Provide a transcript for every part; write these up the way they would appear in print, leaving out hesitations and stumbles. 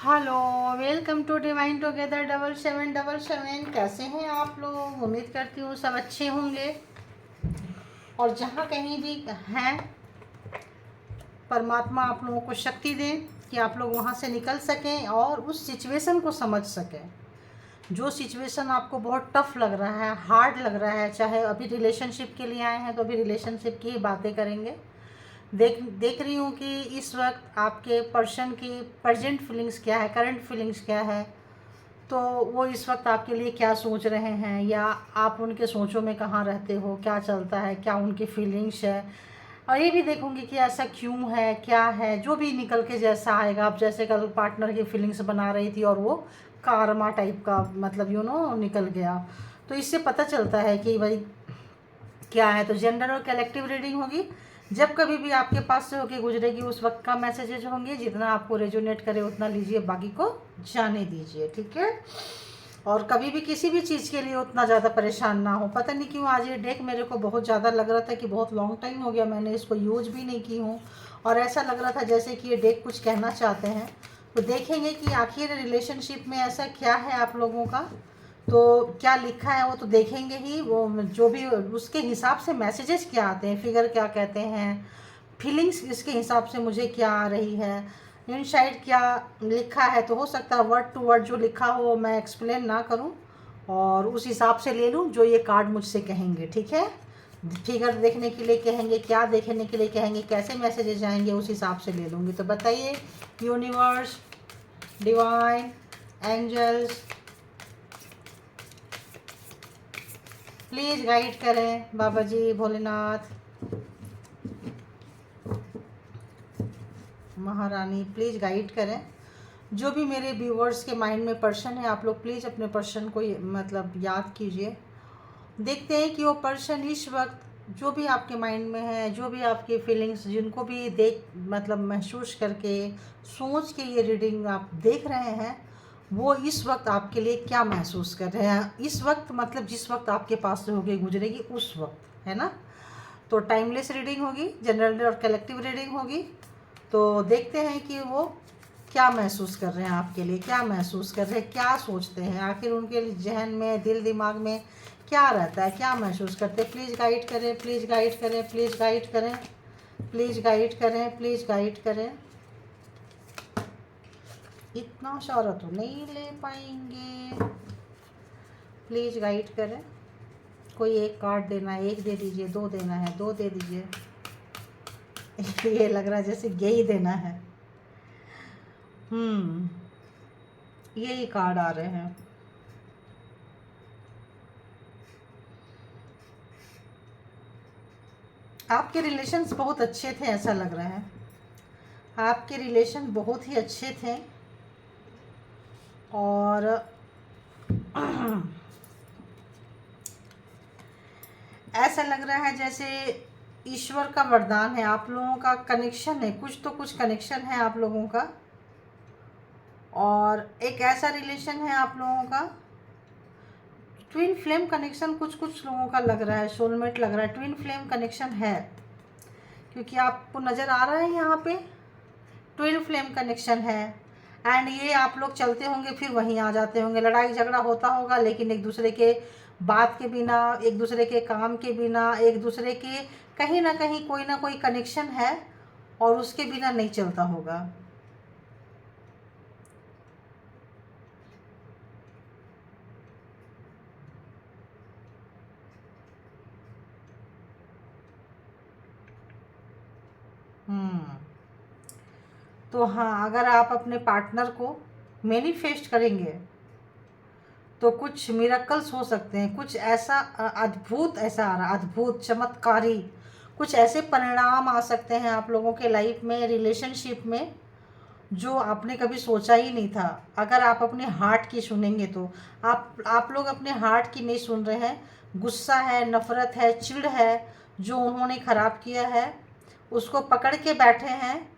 Hello, welcome to divine together 7777। कैसे हैं आप लोग? उम्मीद करती हूँ सब अच्छे होंगे और जहाँ कहीं भी हैं परमात्मा आप लोगों को शक्ति दें कि आप लोग वहाँ से निकल सकें और उस सिचुएशन को समझ सकें। जो सिचुएशन आपको बहुत टफ लग रहा है, हार्ड लग रहा है, चाहे अभी रिलेशनशिप के लिए आए हैं तो अभी रिलेशनशिप की ही बातें करेंगे। देख रही हूँ कि इस वक्त आपके पर्सन की प्रेजेंट फीलिंग्स क्या है, करंट फीलिंग्स क्या है, तो वो इस वक्त आपके लिए क्या सोच रहे हैं या आप उनके सोचों में कहाँ रहते हो, क्या चलता है, क्या उनकी फीलिंग्स है। और ये भी देखूँगी कि ऐसा क्यों है, क्या है, जो भी निकल के जैसा आएगा। आप जैसे कल पार्टनर की फीलिंग्स बना रही थी और वो कारमा टाइप का मतलब निकल गया, तो इससे पता चलता है कि भाई क्या है। तो जेंडर और कलेक्टिव रीडिंग होगी। जब कभी भी आपके पास से होके गुजरेगी उस वक्त का मैसेजेज होंगे। जितना आपको रेजोनेट करे उतना लीजिए, बाकी को जाने दीजिए, ठीक है। और कभी भी किसी भी चीज़ के लिए उतना ज़्यादा परेशान ना हो। पता नहीं क्यों आज ये डेक मेरे को बहुत ज़्यादा लग रहा था कि बहुत लॉन्ग टाइम हो गया मैंने इसको यूज भी नहीं की हूँ, और ऐसा लग रहा था जैसे कि ये डेक कुछ कहना चाहते हैं। तो देखेंगे कि आखिर रिलेशनशिप में ऐसा क्या है आप लोगों का, तो क्या लिखा है वो तो देखेंगे ही। वो जो भी उसके हिसाब से मैसेजेस क्या आते हैं, फिगर क्या कहते हैं, फीलिंग्स इसके हिसाब से मुझे क्या आ रही है, इनसाइड क्या लिखा है। तो हो सकता है वर्ड टू वर्ड जो लिखा हो मैं एक्सप्लेन ना करूं और उस हिसाब से ले लूं जो ये कार्ड मुझसे कहेंगे, ठीक है। फिगर देखने के लिए कहेंगे, क्या देखने के लिए कहेंगे, कैसे मैसेजेस आएंगे, उस हिसाब से ले लूँगी। तो बताइए universe, divine, angels, please guide करें। बाबा जी, भोलेनाथ, महारानी, प्लीज़ गाइड करें। जो भी मेरे व्यूवर्स के माइंड में पर्सन है, आप लोग प्लीज़ अपने पर्सन को मतलब याद कीजिए। देखते हैं कि वो पर्सन इस वक्त जो भी आपके माइंड में है, जो भी आपकी फीलिंग्स, जिनको भी देख मतलब महसूस करके सोच के ये रीडिंग आप देख रहे हैं, वो इस वक्त आपके लिए क्या महसूस कर रहे हैं। इस वक्त मतलब जिस वक्त आपके पास से होके गुजरेगी उस वक्त, है ना। तो टाइमलेस रीडिंग होगी, जनरल और कलेक्टिव रीडिंग होगी। तो देखते हैं कि वो क्या महसूस कर रहे हैं आपके लिए, क्या महसूस कर रहे हैं, क्या सोचते हैं, आखिर उनके जहन में, दिल दिमाग में क्या रहता है, क्या महसूस करते हैं। प्लीज़ गाइड करें, प्लीज़ गाइड करें, प्लीज़ गाइड करें, प्लीज़ गाइड करें, प्लीज़ गाइड करें। इतना सारा तो नहीं ले पाएंगे, प्लीज़ गाइड करें। कोई एक कार्ड देना है, एक दे दीजिए, दो देना है, दो दे दीजिए। ये लग रहा है जैसे यही देना है। यही कार्ड आ रहे हैं। आपके रिलेशंस बहुत अच्छे थे, ऐसा लग रहा है। आपके रिलेशन बहुत ही अच्छे थे और ऐसा लग रहा है जैसे ईश्वर का वरदान है, आप लोगों का कनेक्शन है, कुछ तो कुछ कनेक्शन है आप लोगों का। और एक ऐसा रिलेशन है आप लोगों का, ट्विन फ्लेम कनेक्शन कुछ कुछ लोगों का लग रहा है, सोलमेट लग रहा है, ट्विन फ्लेम कनेक्शन है। क्योंकि आपको नज़र आ रहा है यहाँ पे ट्विन फ्लेम कनेक्शन है। एंड ये आप लोग चलते होंगे फिर वहीं आ जाते होंगे, लड़ाई झगड़ा होता होगा, लेकिन एक दूसरे के बात के बिना, एक दूसरे के काम के बिना, एक दूसरे के कहीं ना कहीं कोई ना कोई कनेक्शन है और उसके बिना नहीं चलता होगा। तो हाँ, अगर आप अपने पार्टनर को मैनिफेस्ट करेंगे तो कुछ मिरेकल्स हो सकते हैं, कुछ ऐसा अद्भुत ऐसा आ रहा, अद्भुत चमत्कारी कुछ ऐसे परिणाम आ सकते हैं आप लोगों के लाइफ में, रिलेशनशिप में, जो आपने कभी सोचा ही नहीं था। अगर आप अपने हार्ट की सुनेंगे तो आप लोग अपने हार्ट की नहीं सुन रहे हैं। गुस्सा है, नफ़रत है, चिढ़ है, जो उन्होंने ख़राब किया है उसको पकड़ के बैठे हैं।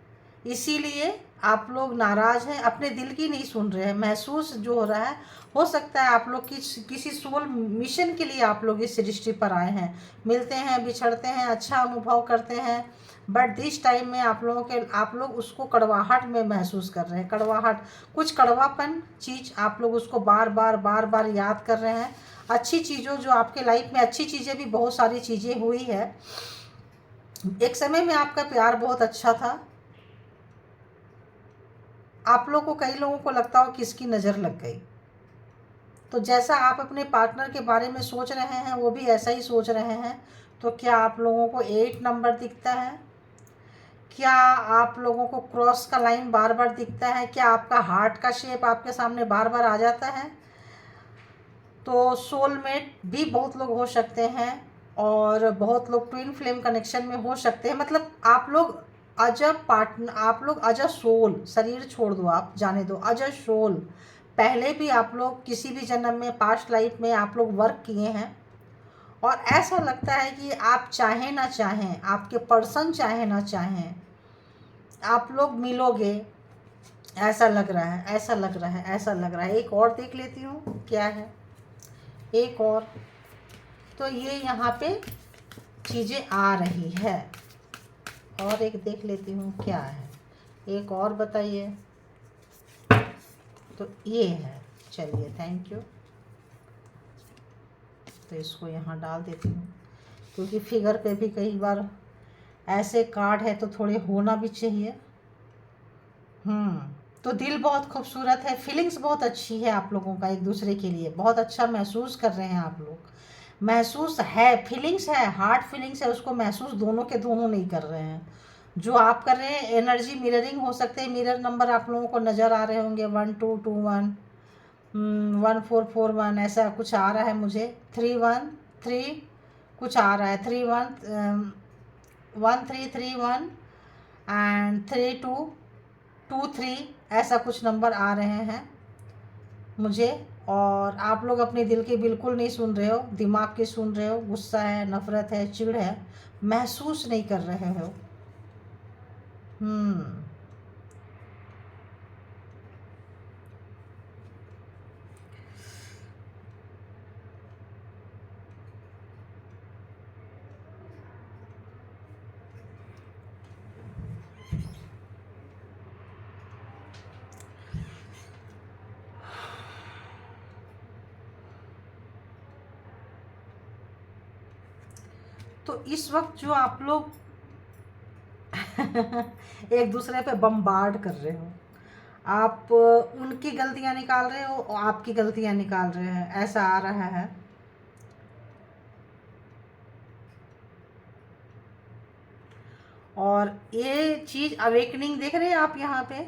इसीलिए आप लोग नाराज़ हैं, अपने दिल की नहीं सुन रहे हैं। महसूस जो हो रहा है, हो सकता है आप लोग किसी सोल मिशन के लिए आप लोग इस सृष्टि पर आए हैं। मिलते हैं, बिछड़ते हैं, अच्छा अनुभव करते हैं, बट दिस टाइम में आप लोग उसको कड़वाहट में महसूस कर रहे हैं। कड़वाहट, कुछ कड़वापन चीज़ आप लोग उसको बार बार बार बार याद कर रहे हैं। अच्छी चीज़ों, जो आपके लाइफ में अच्छी चीज़ें भी बहुत सारी चीज़ें हुई है। एक समय में आपका प्यार बहुत अच्छा था। आप लोग को, कई लोगों को लगता हो कि इसकी नज़र लग गई। तो जैसा आप अपने पार्टनर के बारे में सोच रहे हैं, वो भी ऐसा ही सोच रहे हैं। तो क्या आप लोगों को 8 नंबर दिखता है? क्या आप लोगों को क्रॉस का लाइन बार बार दिखता है? क्या आपका हार्ट का शेप आपके सामने बार बार आ जाता है? तो सोलमेट भी बहुत लोग हो सकते हैं, और बहुत लोग ट्विन फ्लेम कनेक्शन में हो सकते हैं। मतलब आप लोग आप लोग अज अ सोल, शरीर छोड़ दो, आप जाने दो, अज अ सोल पहले भी आप लोग किसी भी जन्म में, पास्ट लाइफ में आप लोग वर्क किए हैं। और ऐसा लगता है कि आप चाहें ना चाहें, आपके पर्सन चाहे ना चाहें, आप लोग मिलोगे। ऐसा लग रहा है, ऐसा लग रहा है, ऐसा लग रहा है। एक और देख लेती हूँ क्या है, एक और। तो ये यहाँ पे चीज़ें आ रही है, और एक देख लेती हूँ क्या है, एक और बताइए। तो ये है, चलिए थैंक यू। तो इसको यहाँ डाल देती हूँ, क्योंकि फिगर पे भी कई बार ऐसे कार्ड है तो थोड़े होना भी चाहिए। तो दिल बहुत खूबसूरत है, फीलिंग्स बहुत अच्छी है आप लोगों का एक दूसरे के लिए, बहुत अच्छा महसूस कर रहे हैं आप लोग। महसूस है, फीलिंग्स है, हार्ट फीलिंग्स है, उसको महसूस दोनों के दोनों नहीं कर रहे हैं। जो आप कर रहे हैं, एनर्जी मिररिंग हो सकते हैं। मिरर नंबर आप लोगों को नज़र आ रहे होंगे, 1221, 1441, ऐसा कुछ आ रहा है मुझे। 313 कुछ आ रहा है, 1331 एंड 3223, ऐसा कुछ नंबर आ रहे हैं मुझे। और आप लोग अपने दिल के बिल्कुल नहीं सुन रहे हो, दिमाग के सुन रहे हो। गुस्सा है, नफ़रत है, चिढ़ है, महसूस नहीं कर रहे हो। तो इस वक्त जो आप लोग एक दूसरे पे बम्बार्ड कर रहे हो, आप उनकी गलतियां निकाल रहे हो और आपकी गलतियां निकाल रहे हैं, ऐसा आ रहा है। और ये चीज़ अवेकनिंग देख रहे हैं आप यहाँ पे,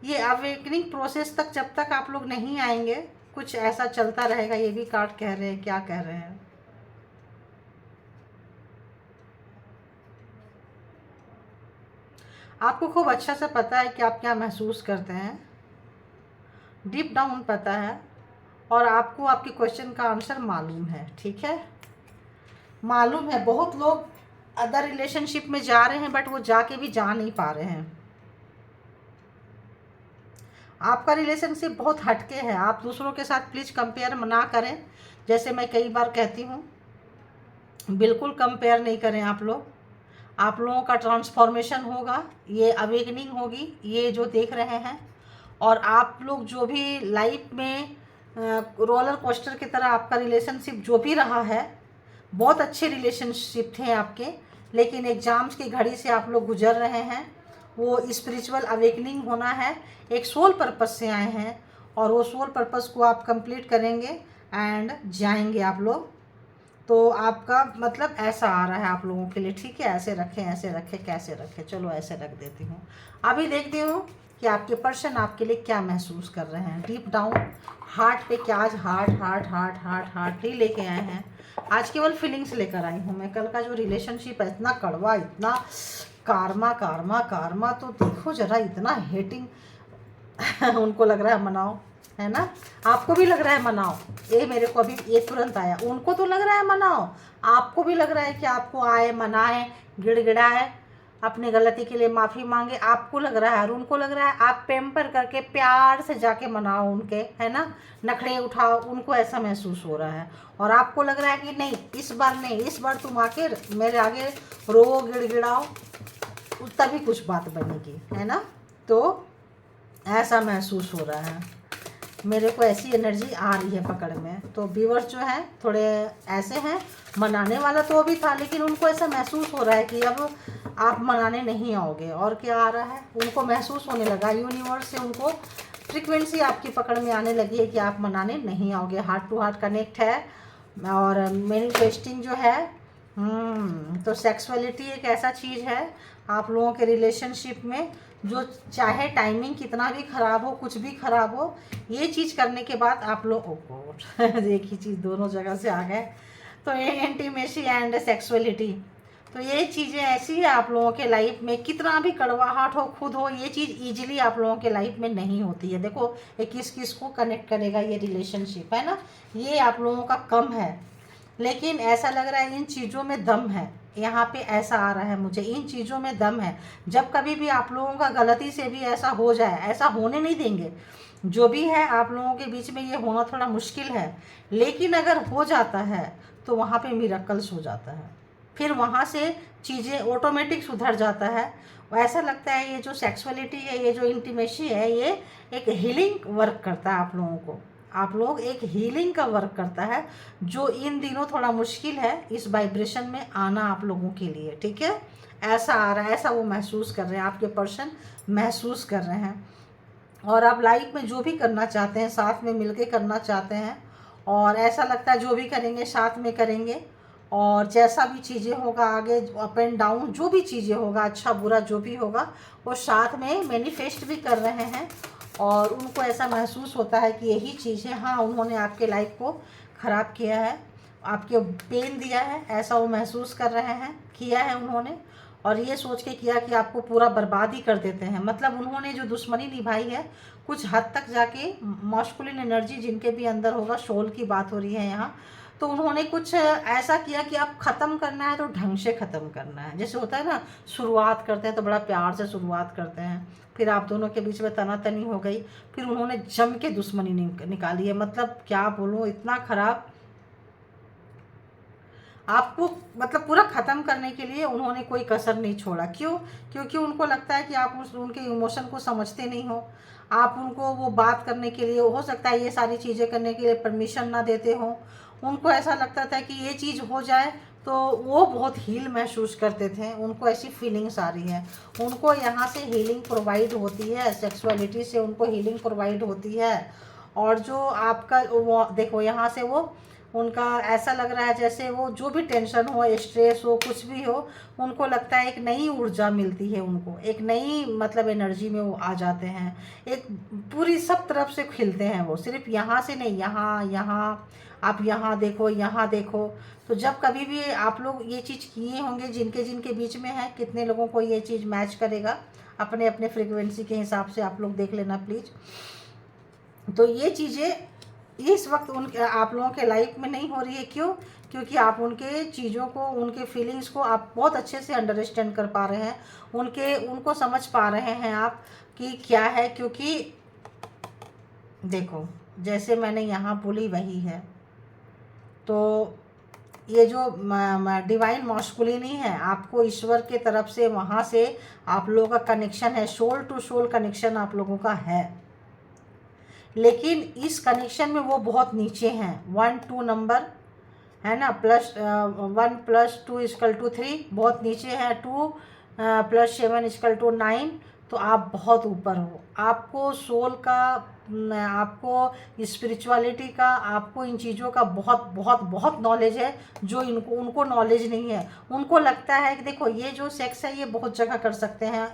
ये अवेकनिंग प्रोसेस तक जब तक आप लोग नहीं आएंगे, कुछ ऐसा चलता रहेगा। ये भी कार्ड कह रहे हैं, क्या कह रहे हैं, आपको खूब अच्छा से पता है कि आप क्या महसूस करते हैं, डीप डाउन पता है, और आपको आपके क्वेश्चन का आंसर मालूम है। ठीक है, मालूम है। बहुत लोग अदर रिलेशनशिप में जा रहे हैं, बट वो जाके भी जा नहीं पा रहे हैं। आपका रिलेशनशिप बहुत हटके है। आप दूसरों के साथ प्लीज़ कंपेयर ना करें, जैसे मैं कई बार कहती हूँ, बिल्कुल कंपेयर नहीं करें आप लोग। आप लोगों का ट्रांसफॉर्मेशन होगा, ये अवेकनिंग होगी, ये जो देख रहे हैं। और आप लोग जो भी लाइफ में रोलर कोस्टर की तरह आपका रिलेशनशिप जो भी रहा है, बहुत अच्छे रिलेशनशिप थे आपके, लेकिन एग्ज़ाम्स की घड़ी से आप लोग गुजर रहे हैं। वो स्पिरिचुअल अवेकनिंग होना है, एक सोल पर्पस से आए हैं, और वो सोल पर्पस को आप कंप्लीट करेंगे एंड जाएंगे आप लोग। तो आपका मतलब ऐसा आ रहा है आप लोगों के लिए। ठीक है, ऐसे रखें, ऐसे रखें, कैसे रखें, चलो ऐसे रख देती हूँ। अभी देखती हूँ कि आपके पर्सन आपके लिए क्या महसूस कर रहे हैं। डीप डाउन हार्ट पे क्या, आज heart heart heart heart heart ही लेके आए हैं। आज केवल फीलिंग्स लेकर आई हूँ मैं। कल का जो रिलेशनशिप है, इतना कड़वा, इतना कारमा कारमा कारमा, तो देखो जरा, इतना हेटिंग उनको लग रहा है मनाओ, है ना। आपको भी लग रहा है मनाओ, ये मेरे को अभी ये तुरंत आया। उनको तो लग रहा है मनाओ, आपको भी लग रहा है कि आपको आए, मनाए, गिड़गिड़ाए, अपनी गलती के लिए माफ़ी मांगे, आपको लग रहा है और उनको लग रहा है, आप पैम्पर करके प्यार से जाके मनाओ उनके, है ना, नखरे उठाओ, उनको ऐसा महसूस हो रहा है। और आपको लग रहा है कि नहीं, इस बार नहीं, इस बार तुम आके मेरे आगे रो गिड़गिड़ाओ, तभी कुछ बात बनेगी, है ना। तो ऐसा महसूस हो रहा है, मेरे को ऐसी एनर्जी आ रही है पकड़ में। तो व्यूअर्स जो है थोड़े ऐसे हैं, मनाने वाला तो भी था, लेकिन उनको ऐसा महसूस हो रहा है कि अब आप मनाने नहीं आओगे। और क्या आ रहा है, उनको महसूस होने लगा, यूनिवर्स से उनको फ्रीक्वेंसी आपकी पकड़ में आने लगी है कि आप मनाने नहीं आओगे। हार्ट टू हार्ट कनेक्ट है और मैनिफेस्टिंग जो है। तो सेक्सुअलिटी एक ऐसा चीज़ है आप लोगों के रिलेशनशिप में, जो चाहे टाइमिंग कितना भी ख़राब हो, कुछ भी ख़राब हो, ये चीज़ करने के बाद आप लोग एक ही चीज़ दोनों जगह से आ गए। तो ये इंटीमेसी एंड सेक्सुअलिटी, तो ये चीज़ें ऐसी है आप लोगों के लाइफ में, कितना भी कड़वाहट हो, खुद हो, ये चीज़ ईजिली आप लोगों के लाइफ में नहीं होती है। देखो ये किस किस को कनेक्ट करेगा, ये रिलेशनशिप है ना, ये आप लोगों का कम है, लेकिन ऐसा लग रहा है इन चीज़ों में दम है। यहाँ पे ऐसा आ रहा है मुझे, इन चीज़ों में दम है। जब कभी भी आप लोगों का गलती से भी ऐसा हो जाए, ऐसा होने नहीं देंगे, जो भी है आप लोगों के बीच में ये होना थोड़ा मुश्किल है, लेकिन अगर हो जाता है तो वहाँ पे मिरेकल्स हो जाता है, फिर वहाँ से चीज़ें ऑटोमेटिक सुधर जाता है। ऐसा लगता है ये जो सेक्सुअलिटी है, ये जो इंटीमेसी है, ये एक हीलिंग वर्क करता है आप लोगों को। आप लोग एक हीलिंग का वर्क करता है, जो इन दिनों थोड़ा मुश्किल है इस वाइब्रेशन में आना आप लोगों के लिए, ठीक है। ऐसा आ रहा है, ऐसा वो महसूस कर रहे हैं, आपके पर्सन महसूस कर रहे हैं। और आप लाइफ में जो भी करना चाहते हैं, साथ में मिलके करना चाहते हैं, और ऐसा लगता है जो भी करेंगे साथ में करेंगे, और जैसा भी चीज़ें होगा आगे, अप एंड डाउन जो भी चीज़ें होगा, अच्छा बुरा जो भी होगा, वो साथ में मैनिफेस्ट भी कर रहे हैं। और उनको ऐसा महसूस होता है कि यही चीज़ है, हाँ उन्होंने आपके लाइफ को ख़राब किया है, आपके पेन दिया है, ऐसा वो महसूस कर रहे हैं, किया है उन्होंने। और ये सोच के किया कि आपको पूरा बर्बाद ही कर देते हैं। मतलब उन्होंने जो दुश्मनी निभाई है, कुछ हद तक जाके मॉस्कुलिन एनर्जी जिनके भी अंदर होगा, सोल की बात हो रही है यहाँ, तो उन्होंने कुछ ऐसा किया कि आप ख़त्म करना है तो ढंग से ख़त्म करना है। जैसे होता है ना, शुरुआत करते हैं तो बड़ा प्यार से शुरुआत करते हैं, फिर आप दोनों के बीच में तनातनी हो गई, फिर उन्होंने जम के दुश्मनी निकाली है। मतलब क्या बोलूँ, इतना ख़राब आपको, मतलब पूरा ख़त्म करने के लिए उन्होंने कोई कसर नहीं छोड़ा। क्यों? क्योंकि उनको लगता है कि आप उनके इमोशन को समझते नहीं हो, आप उनको वो बात करने के लिए, हो सकता है ये सारी चीज़ें करने के लिए परमिशन ना देते हो। उनको ऐसा लगता था कि ये चीज़ हो जाए तो वो बहुत हील महसूस करते थे, उनको ऐसी फीलिंग्स आ रही है। उनको यहाँ से हीलिंग प्रोवाइड होती है, सेक्सुअलिटी से उनको हीलिंग प्रोवाइड होती है। और जो आपका वो देखो, यहाँ से वो, उनका ऐसा लग रहा है जैसे वो जो भी टेंशन हो, स्ट्रेस हो, कुछ भी हो, उनको लगता है एक नई ऊर्जा मिलती है उनको, एक नई मतलब एनर्जी में वो आ जाते हैं, एक पूरी सब तरफ से खिलते हैं वो, सिर्फ यहाँ से नहीं, यहाँ यहाँ आप यहाँ देखो, यहाँ देखो। तो जब कभी भी आप लोग ये चीज़ किए होंगे, जिनके जिनके बीच में है, कितने लोगों को ये चीज़ मैच करेगा, अपने अपने फ्रिक्वेंसी के हिसाब से आप लोग देख लेना प्लीज़। तो ये चीज़ें इस वक्त उनके आप लोगों के लाइफ में नहीं हो रही है। क्यों? क्योंकि आप उनके चीज़ों को, उनके फीलिंग्स को आप बहुत अच्छे से अंडरस्टैंड कर पा रहे हैं, उनको समझ पा रहे हैं आप कि क्या है। क्योंकि देखो, जैसे मैंने यहाँ बोली वही है। तो ये जो डिवाइन मॉस्कुलिन ही है, आपको ईश्वर के तरफ से वहाँ से आप लोगों का कनेक्शन है, सोल टू सोल कनेक्शन आप लोगों का है। लेकिन इस कनेक्शन में वो बहुत नीचे हैं, 1 2 नंबर है ना, +1 + 2 = 3, बहुत नीचे है। 2 + 7 = 9। तो आप बहुत ऊपर हो, आपको सोल का, आपको स्पिरिचुअलिटी का, आपको इन चीज़ों का बहुत बहुत बहुत नॉलेज है, जो उनको नॉलेज नहीं है। उनको लगता है कि देखो ये जो सेक्स है ये बहुत जगह कर सकते हैं,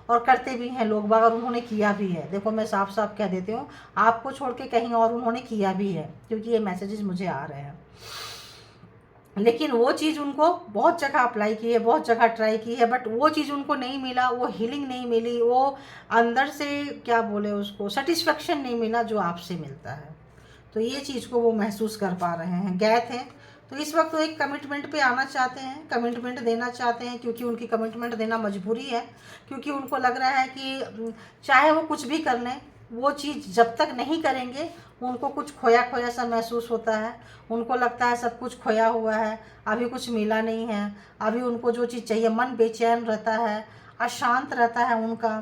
और करते भी हैं लोग, अगर उन्होंने किया भी है। देखो मैं साफ साफ कह देती हूँ, आपको छोड़ के कहीं और उन्होंने किया भी है, क्योंकि ये मैसेजेस मुझे आ रहे हैं। लेकिन वो चीज़ उनको बहुत जगह अप्लाई की है, बहुत जगह ट्राई की है, बट वो चीज़ उनको नहीं मिला, वो हीलिंग नहीं मिली, वो अंदर से क्या बोले उसको, सेटिस्फेक्शन नहीं मिला जो आपसे मिलता है। तो ये चीज़ को वो महसूस कर पा रहे हैं, गए थे। तो इस वक्त वो एक कमिटमेंट पे आना चाहते हैं, कमिटमेंट देना चाहते हैं, क्योंकि उनकी कमिटमेंट देना मजबूरी है, क्योंकि उनको लग रहा है कि चाहे वो कुछ भी कर लें, वो चीज़ जब तक नहीं करेंगे उनको कुछ खोया खोया सा महसूस होता है। उनको लगता है सब कुछ खोया हुआ है, अभी कुछ मिला नहीं है, अभी उनको जो चीज़ चाहिए, मन बेचैन रहता है, अशांत रहता है उनका।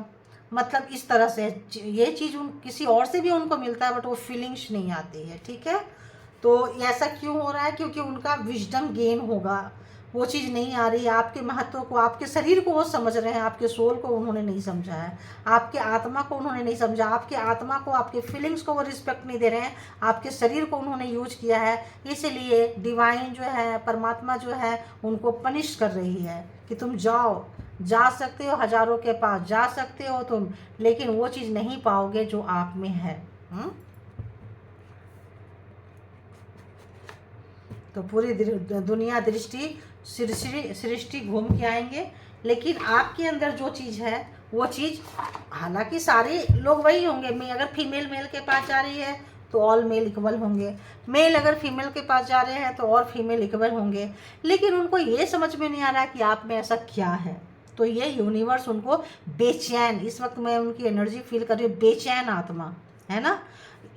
मतलब इस तरह से ये चीज़ उन किसी और से भी उनको मिलता है, बट वो फीलिंग्स नहीं आती है, ठीक है। तो ऐसा क्यों हो रहा है? क्योंकि उनका विजडम गेन होगा, वो चीज़ नहीं आ रही है। आपके महत्व को, आपके शरीर को वो समझ रहे हैं, आपके सोल को उन्होंने नहीं समझा है, आपके आत्मा को उन्होंने नहीं समझा, आपके आत्मा को, आपके फीलिंग्स को वो रिस्पेक्ट नहीं दे रहे हैं, आपके शरीर को उन्होंने यूज किया है। इसीलिए डिवाइन जो है, परमात्मा जो है, उनको पनिश कर रही है कि तुम जाओ, जा सकते हो, हजारों के पास जा सकते हो तुम, लेकिन वो चीज़ नहीं पाओगे जो आप में है। तो पूरी दुनिया दृष्टि सृष्टि घूम के आएंगे, लेकिन आपके अंदर जो चीज़ है वो चीज़, हालांकि सारे लोग वही होंगे। मैं अगर फीमेल मेल के पास जा रही है तो ऑल मेल इक्वल होंगे, मेल अगर फीमेल के पास जा रहे हैं तो और फीमेल इक्वल होंगे, लेकिन उनको ये समझ में नहीं आ रहा कि आप में ऐसा क्या है। तो ये यूनिवर्स उनको बेचैन, इस वक्त मैं उनकी एनर्जी फील कर रही हूँ, बेचैन आत्मा है ना।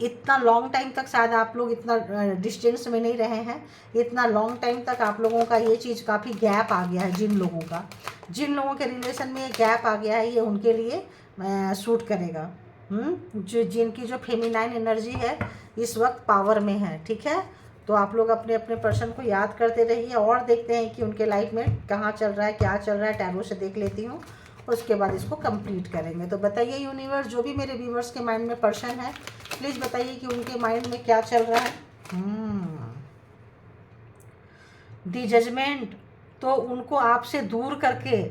इतना लॉन्ग टाइम तक शायद आप लोग इतना डिस्टेंस में नहीं रहे हैं, इतना लॉन्ग टाइम तक आप लोगों का ये चीज़ काफ़ी गैप आ गया है। जिन लोगों के रिलेशन में ये गैप आ गया है, ये उनके लिए सूट करेगा। जो जिनकी जो फेमिनाइन एनर्जी है इस वक्त पावर में है, ठीक है। तो आप लोग अपने अपने पर्सन को याद करते रहिए और देखते हैं कि उनके लाइफ में कहाँ चल रहा है, क्या चल रहा है। टैरो से देख लेती हूँ, उसके बाद इसको कंप्लीट करेंगे। तो बताइए यूनिवर्स, जो भी मेरे व्यूवर्स के माइंड में पर्सन है, प्लीज़ बताइए कि उनके माइंड में क्या चल रहा है। दी जजमेंट, तो उनको आपसे दूर करके,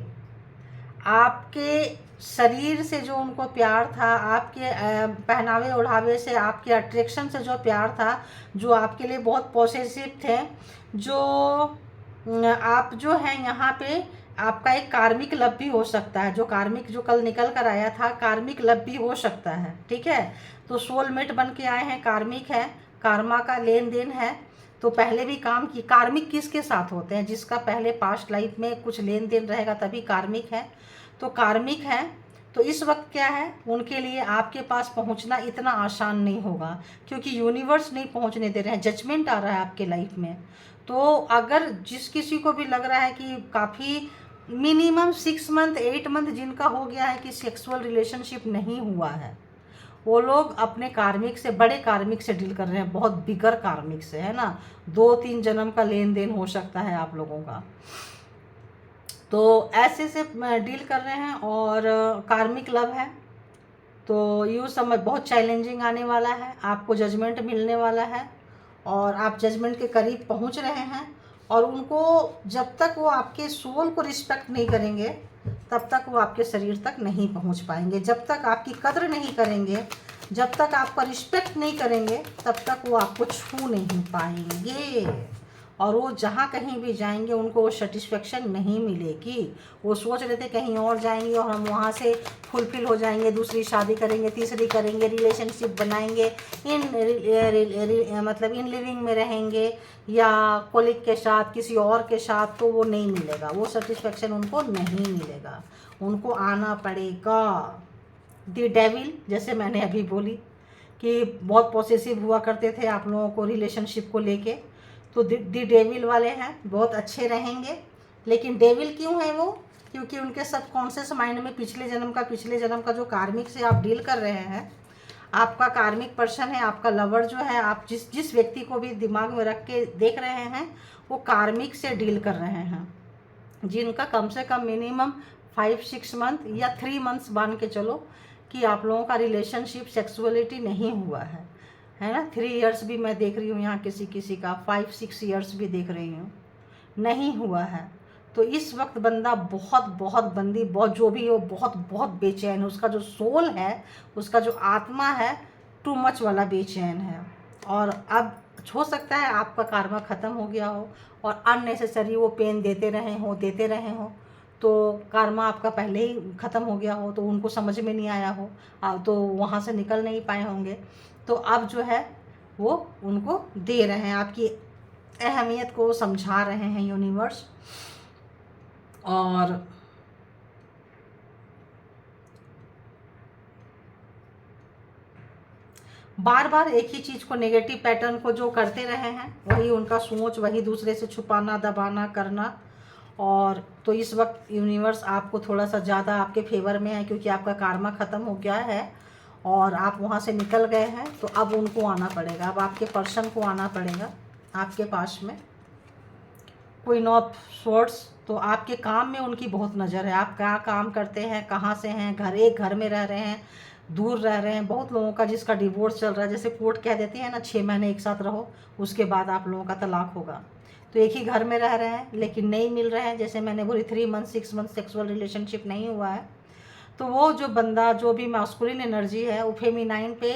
आपके शरीर से जो उनको प्यार था, आपके पहनावे ओढ़ावे से, आपके अट्रैक्शन से जो प्यार था, जो आपके लिए बहुत पॉसेसिव थे, जो आप जो हैं यहाँ पे, आपका एक कार्मिक लव भी हो सकता है। जो कार्मिक जो कल निकल कर आया था, कार्मिक लव भी हो सकता है, ठीक है। तो सोलमेट बन के आए हैं, कार्मिक है, कार्मा का लेन देन है। तो पहले भी काम की, कार्मिक किसके साथ होते हैं? जिसका पहले पास्ट लाइफ में कुछ लेन देन रहेगा तभी कार्मिक है। तो कार्मिक है, तो इस वक्त क्या है, उनके लिए आपके पास पहुंचना इतना आसान नहीं होगा, क्योंकि यूनिवर्स नहीं पहुंचने दे रहे हैं, जजमेंट आ रहा है आपके लाइफ में। तो अगर जिस किसी को भी लग रहा है कि काफ़ी मिनिमम 6 मंथ 8 मंथ जिनका हो गया है कि सेक्सुअल रिलेशनशिप नहीं हुआ है, वो लोग अपने कार्मिक से, बड़े कार्मिक से डील कर रहे हैं, बहुत बिगर कार्मिक से, है ना। 2-3 जन्म का लेन देन हो सकता है आप लोगों का। तो ऐसे से डील कर रहे हैं और कार्मिक लव है। तो यूँ समझ, बहुत चैलेंजिंग आने वाला है, आपको जजमेंट मिलने वाला है और आप जजमेंट के करीब पहुंच रहे हैं। और उनको, जब तक वो आपके सोल को रिस्पेक्ट नहीं करेंगे तब तक वो आपके शरीर तक नहीं पहुंच पाएंगे। जब तक आपकी कद्र नहीं करेंगे, जब तक आपका रिस्पेक्ट नहीं करेंगे, तब तक वो आपको छू नहीं पाएंगे। और वो जहाँ कहीं भी जाएंगे उनको वो सेटिस्फेक्शन नहीं मिलेगी। वो सोच रहे थे कहीं और जाएंगे और हम वहाँ से फुलफिल हो जाएंगे, दूसरी शादी करेंगे, तीसरी करेंगे, रिलेशनशिप बनाएंगे, मतलब इन लिविंग में रहेंगे या कोलिग के साथ, किसी और के साथ, तो वो नहीं मिलेगा, वो सेटिस्फेक्शन उनको नहीं मिलेगा। उनको आना पड़ेगा द डेविल, जैसे मैंने अभी बोली कि बहुत पॉसेसिव हुआ करते थे आप लोगों को रिलेशनशिप को लेके। तो दी डेविल वाले हैं, बहुत अच्छे रहेंगे। लेकिन डेविल क्यों है वो? क्योंकि उनके सबकॉन्शियस माइंड में पिछले जन्म का जो कार्मिक से आप डील कर रहे हैं, आपका कार्मिक पर्सन है, आपका लवर जो है, आप जिस व्यक्ति को भी दिमाग में रख के देख रहे हैं, वो कार्मिक से डील कर रहे हैं, जिनका कम से कम मिनिमम 5-6 मंथ या 3 मंथ्स मान के चलो कि आप लोगों का रिलेशनशिप, सेक्सुअलिटी नहीं हुआ है ना। 3 इयर्स भी मैं देख रही हूँ यहाँ, किसी का 5-6 इयर्स भी देख रही हूँ, नहीं हुआ है। तो इस वक्त बंदा बहुत बंदी, बहुत जो भी हो, बहुत बेचैन है। उसका जो सोल है, उसका जो आत्मा है, टू मच वाला बेचैन है। और अब हो सकता है आपका कार्मा ख़त्म हो गया हो और अननेसेसरी वो पेन देते रहे हो, तो कार्मा आपका पहले ही ख़त्म हो गया हो, तो उनको समझ में नहीं आया हो, तो वहाँ से निकल नहीं पाए होंगे। तो अब जो है वो उनको दे रहे हैं, आपकी अहमियत को समझा रहे हैं यूनिवर्स। और बार बार एक ही चीज़ को, नेगेटिव पैटर्न को जो करते रहे हैं, वही उनका सोच, वही दूसरे से छुपाना, दबाना, करना। और तो इस वक्त यूनिवर्स आपको थोड़ा सा ज़्यादा आपके फेवर में है, क्योंकि आपका कार्मा ख़त्म हो गया है और आप वहाँ से निकल गए हैं। तो अब उनको आना पड़ेगा, अब आपके पर्सन को आना पड़ेगा आपके पास में। क्वीन ऑफ स्वॉर्ड्स, तो आपके काम में उनकी बहुत नज़र है। आप क्या काम करते हैं, कहाँ से हैं, एक घर में रह रहे हैं, दूर रह रहे हैं। बहुत लोगों का जिसका डिवोर्स चल रहा है, जैसे कोर्ट कह देती है ना 6 महीने एक साथ रहो, उसके बाद आप लोगों का तलाक होगा। तो एक ही घर में रह रहे हैं लेकिन नहीं मिल रहे हैं। जैसे मैंने बोली 3 मंथ 6 मंथ सेक्सुअल रिलेशनशिप नहीं हुआ है। तो वो जो बंदा, जो भी मास्कुलिन एनर्जी है, वो फेमिनाइन पे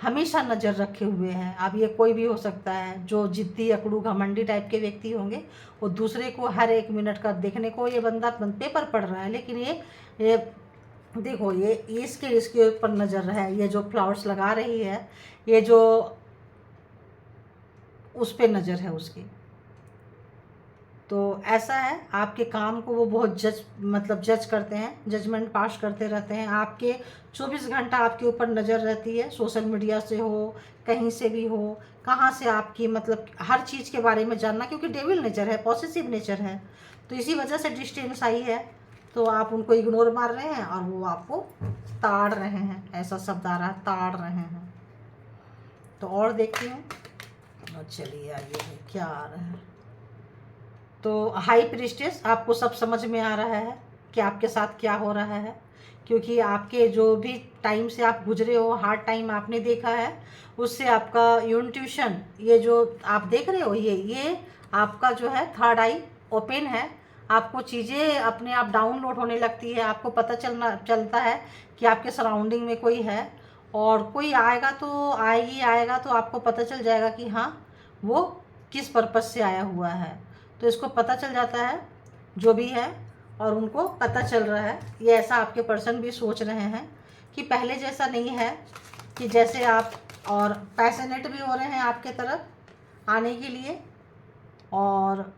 हमेशा नज़र रखे हुए हैं। अब ये कोई भी हो सकता है, जो जिद्दी, अकड़ू, घमंडी टाइप के व्यक्ति होंगे, वो दूसरे को हर 1 मिनट का देखने को, ये बंदा पेपर पढ़ रहा है लेकिन ये देखो, ये इसके ऊपर नज़र है। ये जो फ्लावर्स लगा रही है, ये जो उस पे नज़र है उसकी। तो ऐसा है, आपके काम को वो बहुत जज करते हैं, जजमेंट पास करते रहते हैं। आपके 24 घंटा आपके ऊपर नज़र रहती है, सोशल मीडिया से हो, कहीं से भी हो, कहाँ से आपकी हर चीज़ के बारे में जानना, क्योंकि डेविल नेचर है, पॉसेसिव नेचर है। तो इसी वजह से डिस्टेंस आई है। तो आप उनको इग्नोर मार रहे हैं और वो आपको ताड़ रहे हैं, ऐसा शब्द आ रहा है, ताड़ रहे हैं। तो और देखती हूँ, चलिए आइए क्या आ रहा है। तो हाई प्रीस्टेस, आपको सब समझ में आ रहा है कि आपके साथ क्या हो रहा है, क्योंकि आपके जो भी टाइम से आप गुजरे हो, हार्ड टाइम आपने देखा है, उससे आपका इंट्यूशन, ये जो आप देख रहे हो, ये आपका जो है थर्ड आई ओपन है। आपको चीज़ें अपने आप डाउनलोड होने लगती है। आपको पता चलता है कि आपके सराउंडिंग में कोई है, और कोई आएगा तो आएगा तो आपको पता चल जाएगा कि हाँ, वो किस पर्पज़ से आया हुआ है। तो इसको पता चल जाता है जो भी है, और उनको पता चल रहा है। ये ऐसा आपके पर्सन भी सोच रहे हैं कि पहले जैसा नहीं है, कि जैसे आप, और पैशनेट भी हो रहे हैं आपके तरफ आने के लिए। और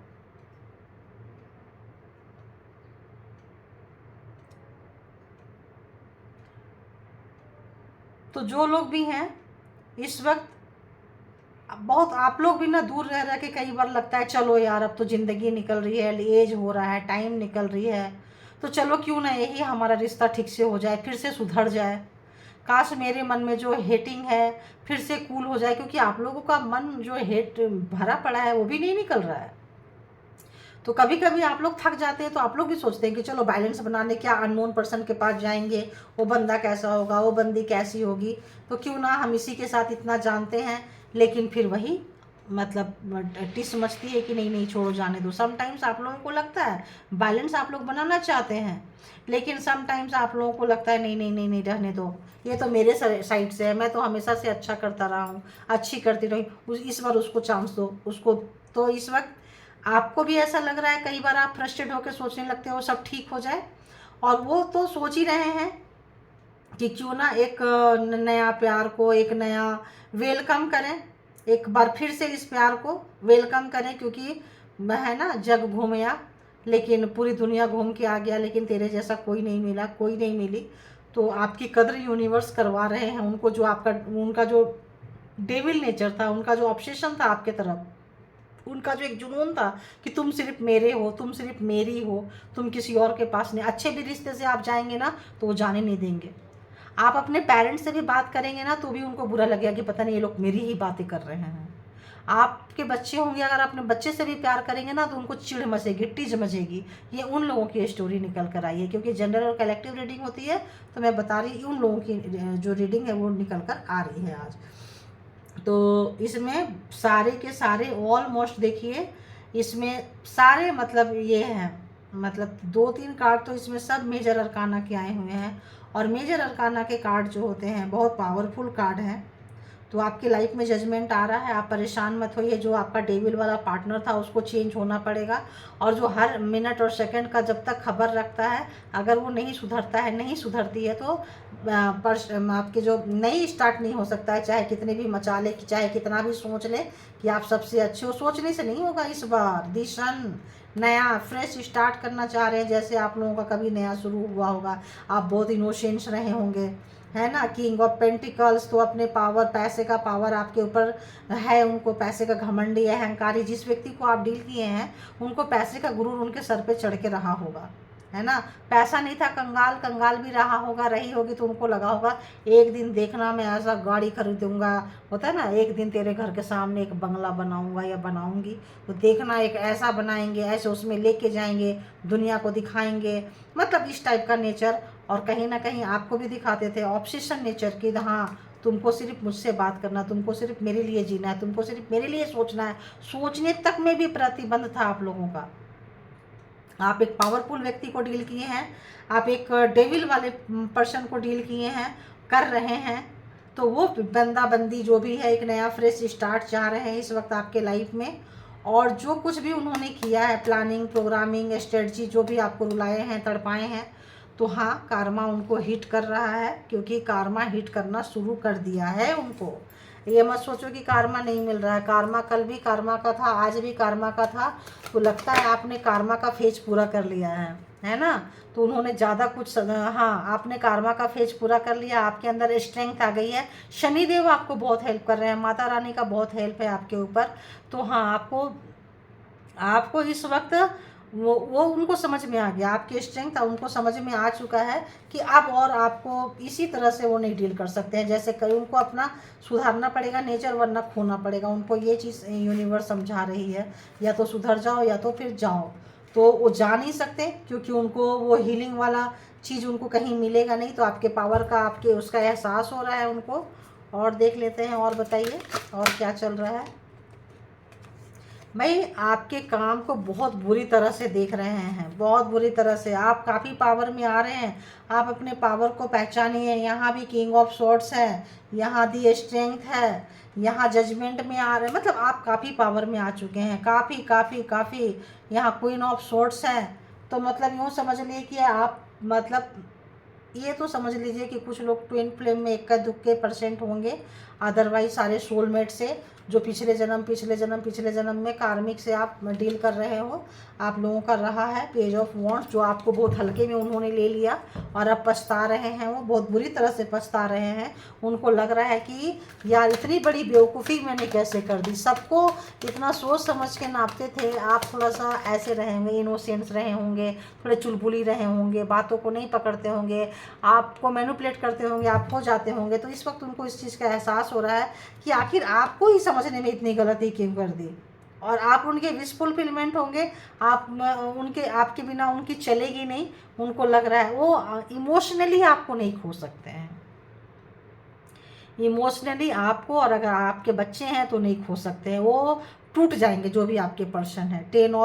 तो जो लोग भी हैं इस वक्त, बहुत आप लोग भी ना दूर रह रह के कई बार लगता है चलो यार, अब तो ज़िंदगी निकल रही है, एज हो रहा है, टाइम निकल रही है, तो चलो क्यों ना यही हमारा रिश्ता ठीक से हो जाए, फिर से सुधर जाए। काश मेरे मन में जो हेटिंग है फिर से कूल हो जाए, क्योंकि आप लोगों का मन जो हेट भरा पड़ा है वो भी नहीं निकल रहा है। तो कभी कभी आप लोग थक जाते हैं, तो आप लोग भी सोचते हैं कि चलो बैलेंस बनाने क्या अननोन पर्सन के पास जाएंगे, वो बंदा कैसा होगा, वो बंदी कैसी होगी, तो क्यों ना हम इसी के साथ इतना जानते हैं। लेकिन फिर वही टिस मचती है कि नहीं नहीं छोड़ो, जाने दो। समटाइम्स आप लोगों को लगता है बैलेंस आप लोग बनाना चाहते हैं, लेकिन समटाइम्स आप लोगों को लगता है नहीं नहीं नहीं नहीं, रहने दो, ये तो मेरे साइड से है, मैं तो हमेशा से अच्छा करता रहा हूँ, अच्छी करती रही, इस बार उसको चांस दो उसको। तो इस वक्त आपको भी ऐसा लग रहा है, कई बार आप फ्रस्ट्रेट होकर सोचने लगते हो सब ठीक हो जाए, और वो तो सोच ही रहे हैं कि क्यों ना एक नया प्यार को, एक नया वेलकम करें, एक बार फिर से इस प्यार को वेलकम करें। क्योंकि है ना, जग घूमया, लेकिन पूरी दुनिया घूम के आ गया, लेकिन तेरे जैसा कोई नहीं मिला, कोई नहीं मिली। तो आपकी कद्र यूनिवर्स करवा रहे हैं उनको, जो उनका जो डेविल नेचर था, उनका जो ऑब्सेशन था आपके तरफ, उनका जो एक जुनून था कि तुम सिर्फ मेरे हो, तुम सिर्फ मेरी हो, तुम किसी और के पास नहीं। अच्छे भी रिश्ते से आप जाएंगे ना तो वो जाने नहीं देंगे। आप अपने पेरेंट्स से भी बात करेंगे ना तो भी उनको बुरा लगेगा कि पता नहीं ये लोग मेरी ही बातें कर रहे हैं। आपके बच्चे होंगे, अगर अपने बच्चे से भी प्यार करेंगे ना तो उनको चिढ़ मचेगी, टीज मचेगी। ये उन लोगों की स्टोरी निकल कर आई है, क्योंकि जनरल और कलेक्टिव रीडिंग होती है, तो मैं बता रही उन लोगों की जो रीडिंग है वो निकल कर आ रही है आज। तो इसमें सारे के सारे ऑलमोस्ट देखिए, इसमें सारे ये हैं, 2-3 कार्ड तो इसमें सब मेजर अरकाना के आए हुए हैं, और मेजर अरकाना के कार्ड जो होते हैं बहुत पावरफुल कार्ड हैं। तो आपकी लाइफ में जजमेंट आ रहा है, आप परेशान मत होइए। जो आपका डेविल वाला पार्टनर था उसको चेंज होना पड़ेगा, और जो हर मिनट और सेकंड का जब तक खबर रखता है, अगर वो नहीं सुधरता है, नहीं सुधरती है, तो आपके जो नई स्टार्ट नहीं हो सकता है। चाहे कितने भी मचा ले, चाहे कितना भी सोच ले कि आप सबसे अच्छे हो, सोचने से नहीं होगा। इस बार दिशन नया फ्रेश स्टार्ट करना चाह रहे हैं, जैसे आप लोगों का कभी नया शुरू हुआ होगा। आप बहुत इनोसेंस रहे होंगे, है ना। किंग ऑफ पेंटिकल्स, तो अपने पावर, पैसे का पावर आपके ऊपर है, उनको पैसे का घमंडी, अहंकारी जिस व्यक्ति को आप डील किए हैं, उनको पैसे का गुरूर उनके सर पे चढ़ के रहा होगा, है ना। पैसा नहीं था, कंगाल कंगाल भी रहा होगा, रही होगी, तो उनको लगा होगा एक दिन देखना मैं ऐसा गाड़ी खरीदूंगा, होता है ना, एक दिन तेरे घर के सामने एक बंगला बनाऊंगा या बनाऊंगी, तो देखना एक ऐसा बनाएंगे, ऐसे उसमें लेके जाएंगे, दुनिया को दिखाएंगे, मतलब इस टाइप का नेचर। और कहीं ना कहीं आपको भी दिखाते थे ऑब्सेशन नेचर की, हाँ तुमको सिर्फ मुझसे बात करना, तुमको सिर्फ मेरे लिए जीना है, तुमको सिर्फ मेरे लिए सोचना है। सोचने तक में भी प्रतिबंध था आप लोगों का। आप एक पावरफुल व्यक्ति को डील किए हैं, आप एक डेविल वाले पर्सन को डील किए हैं, कर रहे हैं। तो वो बंदा बंदी जो भी है, एक नया फ्रेश स्टार्ट चाह रहे हैं इस वक्त आपके लाइफ में। और जो कुछ भी उन्होंने किया है, प्लानिंग, प्रोग्रामिंग, स्ट्रेटजी, जो भी आपको रुलाए हैं, तड़पाए हैं, तो हाँ कारमा उनको हिट कर रहा है, क्योंकि कारमा हिट करना शुरू कर दिया है उनको। ये मत सोचो कि कारमा नहीं मिल रहा है, कारमा कल भी कारमा का था, आज भी कारमा का था। तो लगता है आपने कारमा का फेज पूरा कर लिया है ना। तो उन्होंने ज़्यादा कुछ, हाँ आपने कारमा का फेज पूरा कर लिया, आपके अंदर स्ट्रेंथ आ गई है। शनिदेव आपको बहुत हेल्प कर रहे हैं, माता रानी का बहुत हेल्प है आपके ऊपर। तो हाँ आपको इस वक्त वो उनको समझ में आ गया, आपकी स्ट्रेंथ उनको समझ में आ चुका है कि अब और आपको इसी तरह से वो नहीं डील कर सकते हैं। जैसे कहीं उनको अपना सुधारना पड़ेगा नेचर, वरना खोना पड़ेगा। उनको ये चीज़ यूनिवर्स समझा रही है, या तो सुधर जाओ या तो फिर जाओ। तो वो जा नहीं सकते, क्योंकि उनको वो हीलिंग वाला चीज़ उनको कहीं मिलेगा नहीं। तो आपके पावर का, आपके उसका एहसास हो रहा है उनको। और देख लेते हैं, और बताइए और क्या चल रहा है। भाई आपके काम को बहुत बुरी तरह से देख रहे हैं, बहुत बुरी तरह से। आप काफ़ी पावर में आ रहे हैं, आप अपने पावर को पहचानिए। यहाँ भी किंग ऑफ स्वॉर्ड्स है, यहाँ दी स्ट्रेंथ है, यहाँ जजमेंट में आ रहे हैं, मतलब आप काफ़ी पावर में आ चुके हैं, काफ़ी काफ़ी काफ़ी। यहाँ क्वीन ऑफ स्वॉर्ड्स है, तो मतलब यूँ समझ लिए कि आप, मतलब ये तो समझ लीजिए कि कुछ लोग ट्विन फ्लेम में इक्का दुक्के परसेंट होंगे, अदरवाइज सारे सोलमेट से, जो पिछले जन्म में कार्मिक से आप डील कर रहे हो, आप लोगों का रहा है पेज ऑफ वॉन्ड्स, जो आपको बहुत हल्के में उन्होंने ले लिया और अब पछता रहे हैं। वो बहुत बुरी तरह से पछता रहे हैं। उनको लग रहा है कि यार इतनी बड़ी बेवकूफ़ी मैंने कैसे कर दी। सबको इतना सोच समझ के नापते थे, आप थोड़ा सा ऐसे रहे होंगे, इनोसेंट्स रहे होंगे, थोड़े चुलबुली रहे होंगे, बातों को नहीं पकड़ते होंगे, आपको मैनिपुलेट करते होंगे, आप खो जाते होंगे। तो इस वक्त उनको इस चीज़ का एहसास हो रहा है कि आखिर आपको ही समझने में इतनी गलती क्यों कर दी। और आप उनके विश फुलफिलमेंट होंगे, आप उनके, आपके बिना उनकी चलेगी नहीं। उनको लग रहा है वो इमोशनली आपको नहीं खो सकते हैं, इमोशनली आपको, और अगर आपके बच्चे हैं तो नहीं खो सकते हैं। वो टूट जाएंगे जो भी आपके पर्सन है। Ten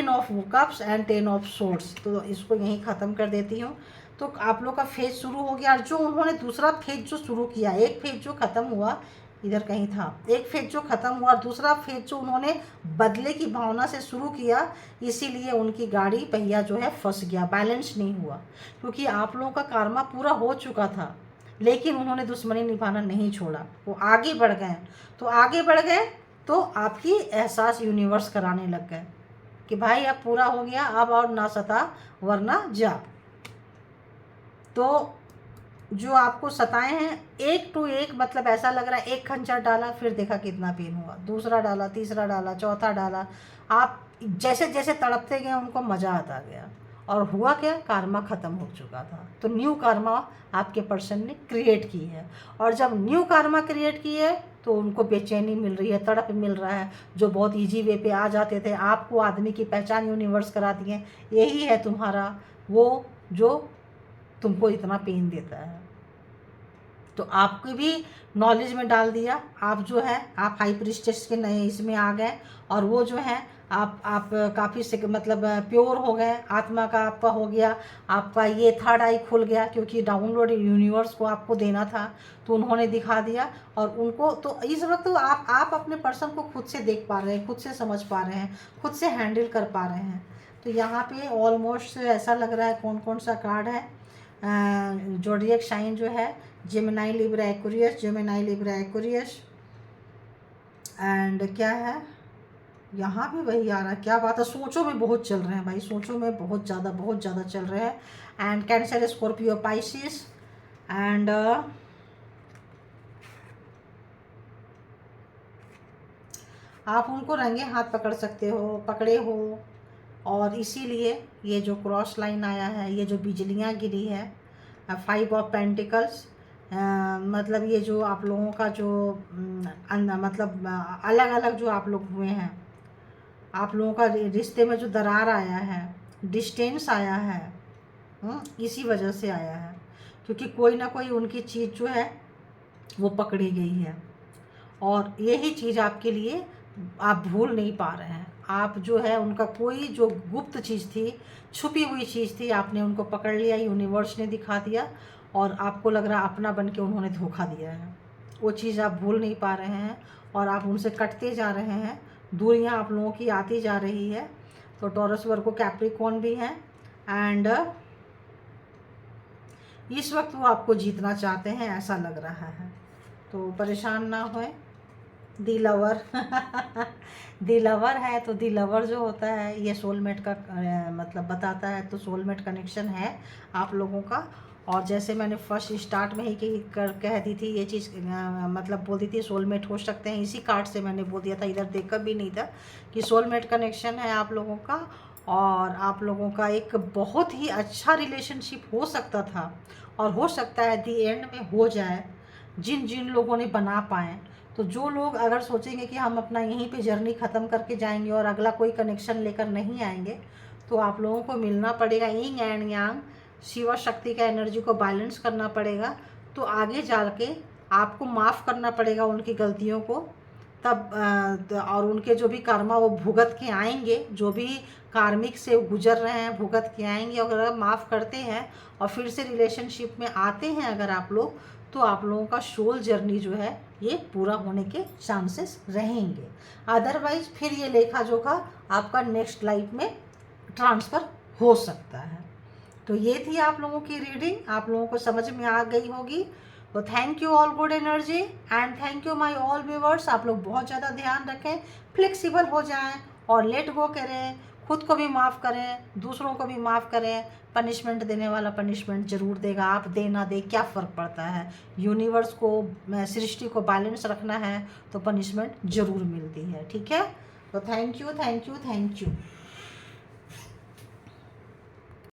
of cups and 10 of swords. तो इसको यहीं ख़त्म कर देती हूँ। तो आप लोग का फेज शुरू हो गया। और जो उन्होंने दूसरा फेज जो शुरू किया, एक फेज जो ख़त्म हुआ इधर कहीं था, एक फेज जो ख़त्म हुआ, दूसरा फेज जो उन्होंने बदले की भावना से शुरू किया, इसीलिए उनकी गाड़ी पहिया जो है फंस गया, बैलेंस नहीं हुआ। क्योंकि आप लोगों का कार्मा पूरा हो चुका था, लेकिन उन्होंने दुश्मनी निभाना नहीं छोड़ा, वो आगे बढ़ गए। तो आगे बढ़ गए तो आपकी एहसास यूनिवर्स कराने लग गए कि भाई अब पूरा हो गया, अब और ना सता वरना जा। तो जो आपको सताए हैं, एक टू एक, मतलब ऐसा लग रहा है एक खंजर डाला, फिर देखा कितना पेन हुआ, दूसरा डाला, तीसरा डाला, चौथा डाला। आप जैसे जैसे तड़पते गए उनको मज़ा आता गया। और हुआ क्या, कार्मा ख़त्म हो चुका था। तो न्यू कार्मा आपके पर्सन ने क्रिएट की है। और जब न्यू कार्मा क्रिएट की है तो उनको बेचैनी मिल रही है, तड़प मिल रहा है। जो बहुत इजी वे पे आ जाते थे, आपको आदमी की पहचान यूनिवर्स करा दिए। यही है तुम्हारा वो जो तुमको इतना पेन देता है। तो आपको भी नॉलेज में डाल दिया। आप जो है, आप हाई प्रीस्टेस के नए इसमें आ गए। और वो जो है आप काफ़ी से मतलब प्योर हो गए, आत्मा का आपका हो गया, आपका ये थर्ड आई खुल गया, क्योंकि डाउनलोड यूनिवर्स को आपको देना था तो उन्होंने दिखा दिया। और उनको तो इस वक्त तो आप अपने पर्सन को खुद से देख पा रहे हैं, खुद से समझ पा रहे हैं, खुद से हैंडल कर पा रहे हैं। तो यहाँ पे ऑलमोस्ट ऐसा लग रहा है, कौन कौन सा कार्ड है, ज़ोडिएक साइन जो है Gemini Libra Aquarius, Gemini Libra Aquarius, and क्या है यहाँ भी वही आ रहा है। क्या बात है, सोचों में बहुत चल रहे हैं भाई, सोचों में बहुत ज़्यादा चल रहे हैं। And cancer, Scorpio, Pisces, and आप उनको रंगे हाथ पकड़ सकते हो, पकड़े हो। और इसीलिए ये जो क्रॉस लाइन आया है, ये जो बिजलियाँ गिरी है, 5 ऑफ पेंटिकल्स, मतलब ये जो आप लोगों का जो मतलब अलग अलग जो आप लोग हुए हैं, आप लोगों का रिश्ते में जो दरार आया है, डिस्टेंस आया है, इसी वजह से आया है। क्योंकि कोई ना कोई उनकी चीज़ जो है वो पकड़ी गई है, और यही चीज़ आपके लिए आप भूल नहीं पा रहे हैं। आप जो है उनका कोई जो गुप्त चीज़ थी, छुपी हुई चीज़ थी, आपने उनको पकड़ लिया, यूनिवर्स ने दिखा दिया, और आपको लग रहा अपना बन के उन्होंने धोखा दिया है। वो चीज़ आप भूल नहीं पा रहे हैं, और आप उनसे कटते जा रहे हैं, दूरियां आप लोगों की आती जा रही है। तो टॉरस, वर्गो, कैप्रिकॉर्न भी हैं, एंड इस वक्त वो आपको जीतना चाहते हैं, ऐसा लग रहा है। तो परेशान ना होए। दी लवर दी लवर है, तो दी लवर जो होता है ये सोलमेट का मतलब बताता है। तो सोलमेट कनेक्शन है आप लोगों का। और जैसे मैंने फर्स्ट स्टार्ट में ही कह दी थी ये चीज़, मतलब बोल दी थी सोलमेट हो सकते हैं, इसी कार्ड से मैंने बोल दिया था, इधर देखकर भी नहीं था कि सोलमेट कनेक्शन है आप लोगों का। और आप लोगों का एक बहुत ही अच्छा रिलेशनशिप हो सकता था, और हो सकता है दी एंड में हो जाए, जिन जिन लोगों ने बना पाए। तो जो लोग अगर सोचेंगे कि हम अपना यहीं पे जर्नी ख़त्म करके जाएंगे और अगला कोई कनेक्शन लेकर नहीं आएंगे, तो आप लोगों को मिलना पड़ेगा यिंग एंड यांग, शिवा शक्ति का एनर्जी को बैलेंस करना पड़ेगा। तो आगे जाके आपको माफ़ करना पड़ेगा उनकी गलतियों को, तब और उनके जो भी कर्मा वो भुगत के आएंगे, जो भी कार्मिक से गुजर रहे हैं भुगत के आएंगे। अगर माफ़ करते हैं और फिर से रिलेशनशिप में आते हैं अगर आप लोग, तो आप लोगों का सोल जर्नी जो है ये पूरा होने के चांसेस रहेंगे। अदरवाइज फिर ये लेखा जोखा आपका नेक्स्ट लाइफ में ट्रांसफ़र हो सकता है। तो ये थी आप लोगों की रीडिंग, आप लोगों को समझ में आ गई होगी। तो thank you all good energy, and thank you my all viewers. आप लोग बहुत ज़्यादा ध्यान रखें, फ्लेक्सिबल हो जाएं और लेट गो करें, खुद को भी माफ़ करें, दूसरों को भी माफ़ करें। पनिशमेंट देने वाला पनिशमेंट ज़रूर देगा, आप दे ना दे क्या फ़र्क पड़ता है। यूनिवर्स को, सृष्टि को बैलेंस रखना है तो पनिशमेंट ज़रूर मिलती है, ठीक है। तो thank you, thank you, thank you.